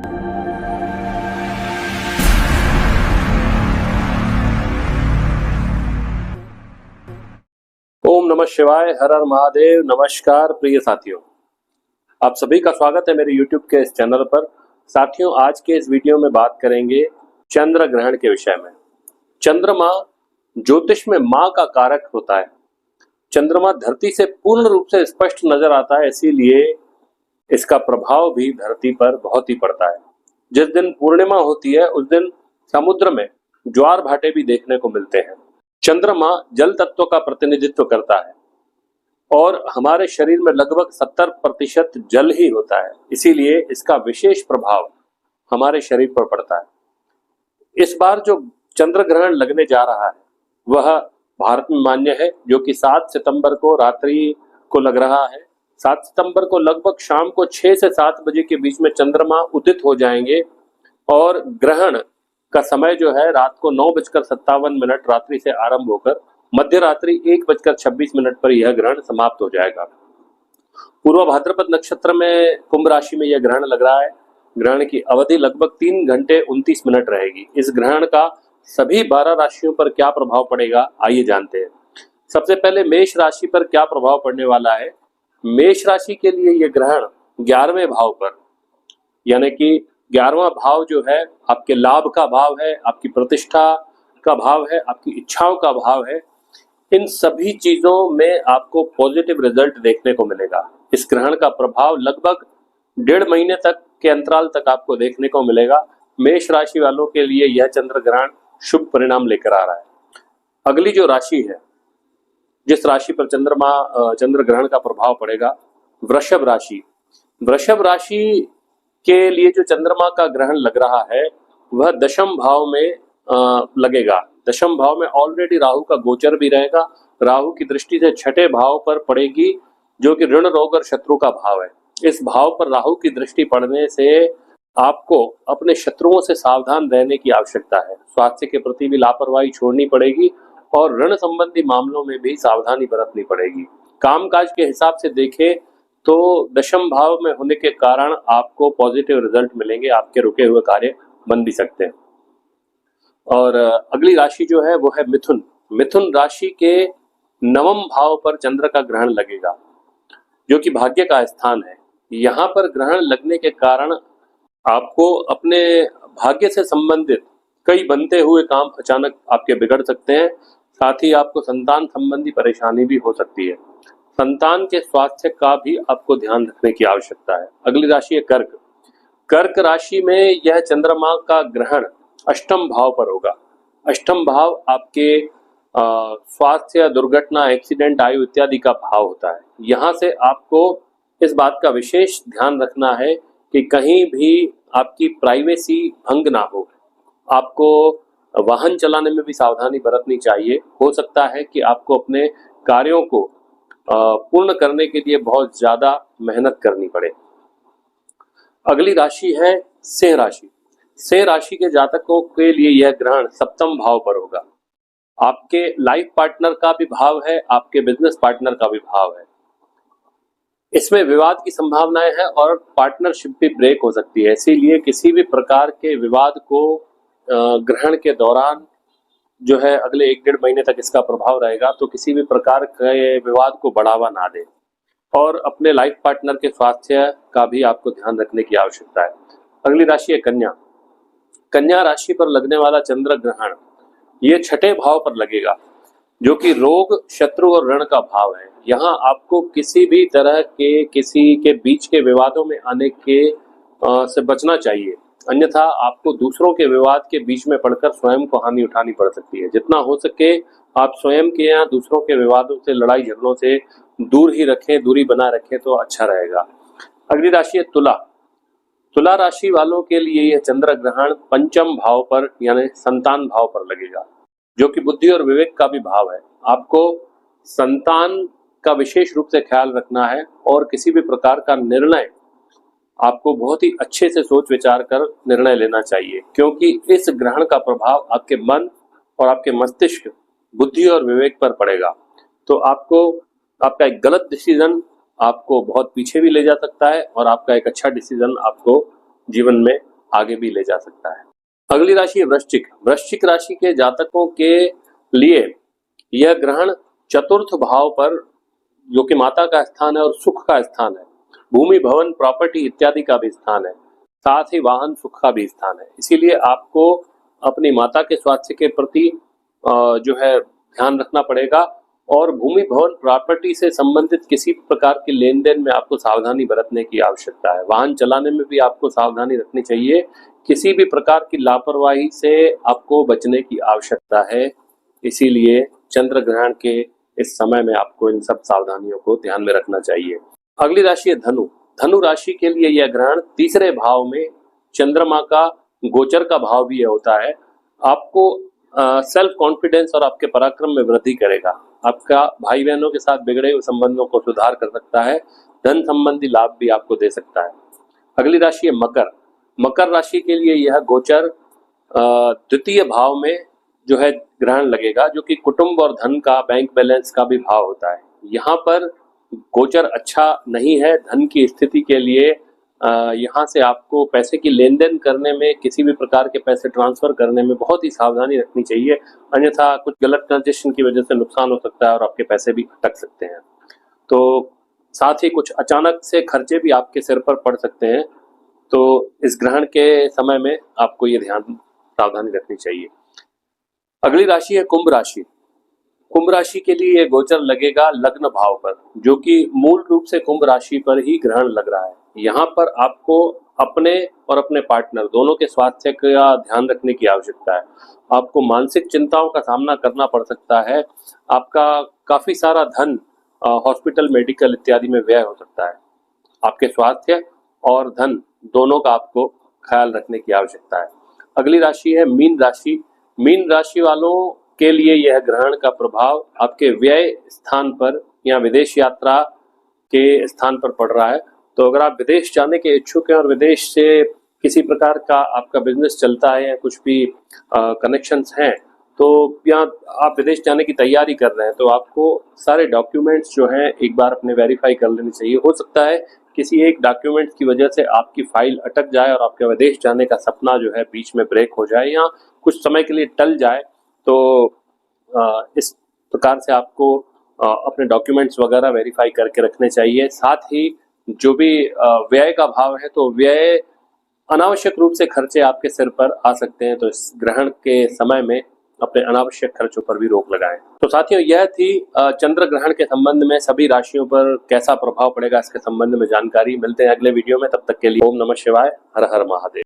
ओम नमः शिवाय, हर हर महादेव। नमस्कार प्रिय साथियों, आप सभी का स्वागत है मेरे YouTube के इस चैनल पर। साथियों, आज के इस वीडियो में बात करेंगे चंद्र ग्रहण के विषय में। चंद्रमा ज्योतिष में मां का कारक होता है। चंद्रमा धरती से पूर्ण रूप से स्पष्ट नजर आता है, इसीलिए इसका प्रभाव भी धरती पर बहुत ही पड़ता है। जिस दिन पूर्णिमा होती है उस दिन समुद्र में ज्वार भाटे भी देखने को मिलते हैं। चंद्रमा जल तत्व का प्रतिनिधित्व करता है और हमारे शरीर में लगभग 70% जल ही होता है, इसीलिए इसका विशेष प्रभाव हमारे शरीर पर पड़ता है। इस बार जो चंद्र ग्रहण लगने जा रहा है वह भारत में मान्य है, जो कि 7 सितंबर को रात्रि को लग रहा है। 7 सितंबर को लगभग शाम को 6 से 7 बजे के बीच में चंद्रमा उदित हो जाएंगे और ग्रहण का समय जो है रात को 9:57 रात्रि से आरंभ होकर मध्य रात्रि 1:26 पर यह ग्रहण समाप्त हो जाएगा। पूर्व भाद्रपद नक्षत्र में कुंभ राशि में यह ग्रहण लग रहा है। ग्रहण की अवधि लगभग 3 घंटे 29 मिनट रहेगी। इस ग्रहण का सभी 12 राशियों पर क्या प्रभाव पड़ेगा, आइए जानते हैं। सबसे पहले मेष राशि पर क्या प्रभाव पड़ने वाला है। मेष राशि के लिए यह ग्रहण 11वें भाव पर, यानी कि 11वां भाव जो है आपके लाभ का भाव है, आपकी प्रतिष्ठा का भाव है, आपकी इच्छाओं का भाव है। इन सभी चीजों में आपको पॉजिटिव रिजल्ट देखने को मिलेगा। इस ग्रहण का प्रभाव लगभग 1.5 महीने तक के अंतराल तक आपको देखने को मिलेगा। मेष राशि वालों के लिए यह चंद्र ग्रहण शुभ परिणाम लेकर आ रहा है। अगली जो राशि है, जिस राशि पर चंद्र ग्रहण का प्रभाव पड़ेगा, वृषभ राशि। वृषभ राशि के लिए जो चंद्रमा का ग्रहण लग रहा है वह 10म भाव में लगेगा। 10म भाव में ऑलरेडी राहु का गोचर भी रहेगा। राहु की दृष्टि से 6ठे भाव पर पड़ेगी, जो कि ऋण रोग और शत्रु का भाव है। इस भाव पर राहु की दृष्टि पड़ने से आपको अपने शत्रुओं से सावधान रहने की आवश्यकता है। स्वास्थ्य के प्रति भी लापरवाही छोड़नी पड़ेगी और ऋण संबंधी मामलों में भी सावधानी बरतनी पड़ेगी। कामकाज के हिसाब से देखें तो 10म भाव में होने के कारण आपको पॉजिटिव रिजल्ट मिलेंगे। आपके रुके हुए कार्य बन भी सकते हैं। और अगली राशि जो है वो है मिथुन। मिथुन राशि के 9वें भाव पर चंद्र का ग्रहण लगेगा, जो कि भाग्य का स्थान है। यहाँ पर ग्रहण लगने के कारण आपको अपने भाग्य से संबंधित कई बनते हुए काम अचानक आपके बिगड़ सकते हैं। साथ ही आपको संतान संबंधी परेशानी भी हो सकती है। संतान के स्वास्थ्य का भी आपको ध्यान रखने की आवश्यकता है। अगली राशि है कर्क। कर्क राशि में यह चंद्रमा का ग्रहण 8म भाव पर होगा। 8म भाव आपके स्वास्थ्य, दुर्घटना, एक्सीडेंट, आयु इत्यादि का भाव होता है। यहाँ से आपको इस बात का विशेष ध्यान रखना है कि कहीं भी आपकी प्राइवेसी भंग ना हो। आपको वाहन चलाने में भी सावधानी बरतनी चाहिए। हो सकता है कि आपको अपने कार्यों को पूर्ण करने के लिए बहुत ज्यादा मेहनत करनी पड़े। अगली राशि है सिंह राशि। सिंह राशि के जातकों के लिए यह ग्रहण 7म भाव पर होगा। आपके लाइफ पार्टनर का भी भाव है, आपके बिजनेस पार्टनर का भी भाव है। इसमें विवाद की संभावनाएं हैं और पार्टनरशिप भी ब्रेक हो सकती है। इसीलिए किसी भी प्रकार के विवाद को ग्रहण के दौरान जो है अगले 1-1.5 महीने तक इसका प्रभाव रहेगा, तो किसी भी प्रकार के विवाद को बढ़ावा ना दें और अपने लाइफ पार्टनर के स्वास्थ्य का भी आपको ध्यान रखने की आवश्यकता है। अगली राशि है कन्या। कन्या राशि पर लगने वाला चंद्र ग्रहण ये 6ठे भाव पर लगेगा, जो कि रोग, शत्रु और ऋण का भाव है। यहाँ आपको किसी भी तरह के किसी के बीच के विवादों में आने के से बचना चाहिए, अन्यथा आपको दूसरों के विवाद के बीच में पड़कर स्वयं को हानि उठानी पड़ सकती है। जितना हो सके आप स्वयं के या दूसरों के विवादों से, लड़ाई झगड़ों से दूर ही रखें, दूरी बना रखें तो अच्छा रहेगा। अगली राशि है तुला। तुला राशि वालों के लिए यह चंद्र ग्रहण 5म भाव पर यानी संतान भाव पर लगेगा, जो कि बुद्धि और विवेक का भी भाव है। आपको संतान का विशेष रूप से ख्याल रखना है और किसी भी प्रकार का निर्णय आपको बहुत ही अच्छे से सोच विचार कर निर्णय लेना चाहिए, क्योंकि इस ग्रहण का प्रभाव आपके मन और आपके मस्तिष्क, बुद्धि और विवेक पर पड़ेगा। तो आपका एक गलत डिसीजन आपको बहुत पीछे भी ले जा सकता है और आपका एक अच्छा डिसीजन आपको जीवन में आगे भी ले जा सकता है। अगली राशि है वृश्चिक। वृश्चिक राशि के जातकों के लिए यह ग्रहण चतुर्थ भाव पर, जो कि माता का स्थान है और सुख का स्थान है, भूमि भवन प्रॉपर्टी इत्यादि का भी स्थान है, साथ ही वाहन सुख का भी स्थान है। इसीलिए आपको अपनी माता के स्वास्थ्य के प्रति जो है ध्यान रखना पड़ेगा और भूमि भवन प्रॉपर्टी से संबंधित किसी प्रकार के लेन देन में आपको सावधानी बरतने की आवश्यकता है। वाहन चलाने में भी आपको सावधानी रखनी चाहिए। किसी भी प्रकार की लापरवाही से आपको बचने की आवश्यकता है। इसीलिए चंद्र ग्रहण के इस समय में आपको इन सब सावधानियों को ध्यान में रखना चाहिए। अगली राशि है धनु। धनु राशि के लिए यह ग्रहण तीसरे भाव में चंद्रमा का गोचर का भाव भी यह होता है। आपको सेल्फ कॉन्फिडेंस और आपके पराक्रम में वृद्धि करेगा। आपका भाई बहनों के साथ बिगड़े हुए संबंधों को सुधार कर सकता है। धन संबंधी लाभ भी आपको दे सकता है। अगली राशि है मकर। मकर राशि के लिए यह गोचर द्वितीय भाव में जो है ग्रहण लगेगा, जो कि कुटुंब और धन का, बैंक बैलेंस का भी भाव होता है। यहाँ पर गोचर अच्छा नहीं है धन की स्थिति के लिए। यहाँ से आपको पैसे की लेन देन करने में, किसी भी प्रकार के पैसे ट्रांसफर करने में बहुत ही सावधानी रखनी चाहिए, अन्यथा कुछ गलत ट्रांजेक्शन की वजह से नुकसान हो सकता है और आपके पैसे भी अटक सकते हैं। तो साथ ही कुछ अचानक से खर्चे भी आपके सिर पर पड़ सकते हैं। तो इस ग्रहण के समय में आपको ये सावधानी रखनी चाहिए। अगली राशि है कुंभ राशि। कुंभ राशि के लिए ये गोचर लगेगा लग्न भाव पर, जो कि मूल रूप से कुंभ राशि पर ही ग्रहण लग रहा है। यहाँ पर आपको अपने और अपने पार्टनर दोनों के स्वास्थ्य का ध्यान रखने की आवश्यकता है। आपको मानसिक चिंताओं का सामना करना पड़ सकता है। आपका काफी सारा धन हॉस्पिटल, मेडिकल इत्यादि में व्यय हो सकता है। आपके स्वास्थ्य और धन दोनों का आपको ख्याल रखने की आवश्यकता है। अगली राशि है मीन राशि। मीन राशि वालों के लिए यह ग्रहण का प्रभाव आपके व्यय स्थान पर या विदेश यात्रा के स्थान पर पड़ रहा है। तो अगर आप विदेश जाने के इच्छुक हैं और विदेश से किसी प्रकार का आपका बिजनेस चलता है या कुछ भी कनेक्शंस हैं, तो या आप विदेश जाने की तैयारी कर रहे हैं, तो आपको सारे डॉक्यूमेंट्स जो हैं एक बार अपने वेरीफाई कर लेने चाहिए। हो सकता है किसी एक डॉक्यूमेंट्स की वजह से आपकी फाइल अटक जाए और आपका विदेश जाने का सपना जो है बीच में ब्रेक हो जाए या कुछ समय के लिए टल जाए। तो इस प्रकार से आपको अपने डॉक्यूमेंट्स वगैरह वेरीफाई करके रखने चाहिए। साथ ही जो भी व्यय का भाव है, तो व्यय अनावश्यक रूप से खर्चे आपके सिर पर आ सकते हैं। तो इस ग्रहण के समय में अपने अनावश्यक खर्चों पर भी रोक लगाएं। तो साथियों, यह थी चंद्र ग्रहण के संबंध में सभी राशियों पर कैसा प्रभाव पड़ेगा इसके संबंध में जानकारी। मिलते हैं अगले वीडियो में, तब तक के लिए ओम नमः शिवाय, हर हर महादेव।